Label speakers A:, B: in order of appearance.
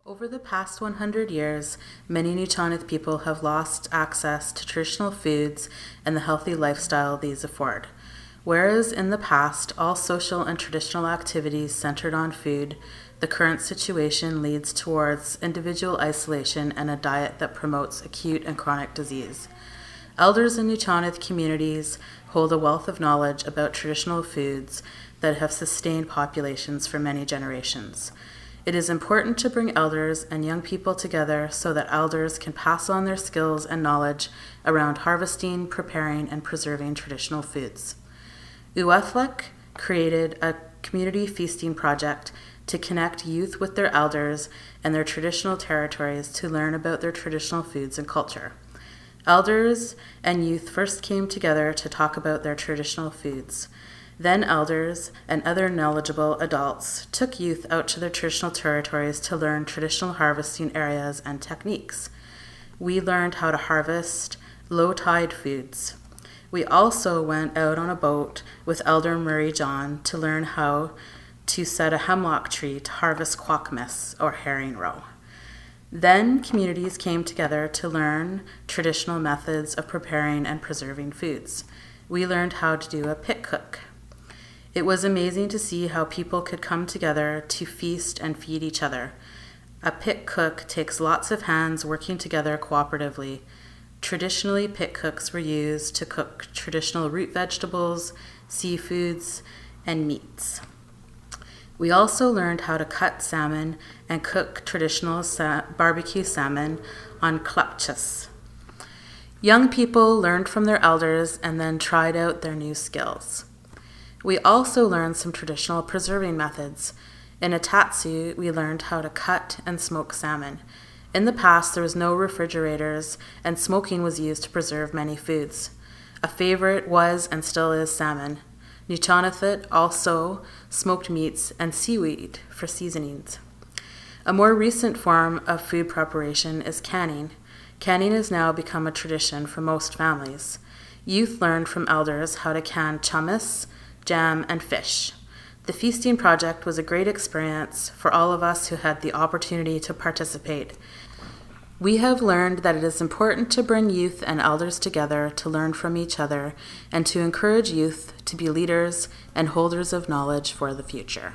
A: Over the past 100 years, many Nuu-chah-nulth people have lost access to traditional foods and the healthy lifestyle these afford. Whereas in the past, all social and traditional activities centered on food, the current situation leads towards individual isolation and a diet that promotes acute and chronic disease. Elders in Nuu-chah-nulth communities hold a wealth of knowledge about traditional foods that have sustained populations for many generations. It is important to bring elders and young people together so that elders can pass on their skills and knowledge around harvesting, preparing, and preserving traditional foods. Uathlek created a community feasting project to connect youth with their elders and their traditional territories to learn about their traditional foods and culture. Elders and youth first came together to talk about their traditional foods. Then elders and other knowledgeable adults took youth out to their traditional territories to learn traditional harvesting areas and techniques. We learned how to harvest low-tide foods. We also went out on a boat with Elder Murray John to learn how to set a hemlock tree to harvest quackmas or herring roe. Then communities came together to learn traditional methods of preparing and preserving foods. We learned how to do a pit cook. It was amazing to see how people could come together to feast and feed each other. A pit cook takes lots of hands working together cooperatively. Traditionally, pit cooks were used to cook traditional root vegetables, seafoods, and meats. We also learned how to cut salmon and cook traditional barbecue salmon on klapchas. Young people learned from their elders and then tried out their new skills. We also learned some traditional preserving methods. In Atatsu, we learned how to cut and smoke salmon. In the past, there was no refrigerators, and smoking was used to preserve many foods. A favorite was and still is salmon. Nuu-chah-nulth also smoked meats and seaweed for seasonings. A more recent form of food preparation is canning. Canning has now become a tradition for most families. Youth learned from elders how to can hummus, jam, and fish. The feasting project was a great experience for all of us who had the opportunity to participate. We have learned that it is important to bring youth and elders together to learn from each other and to encourage youth to be leaders and holders of knowledge for the future.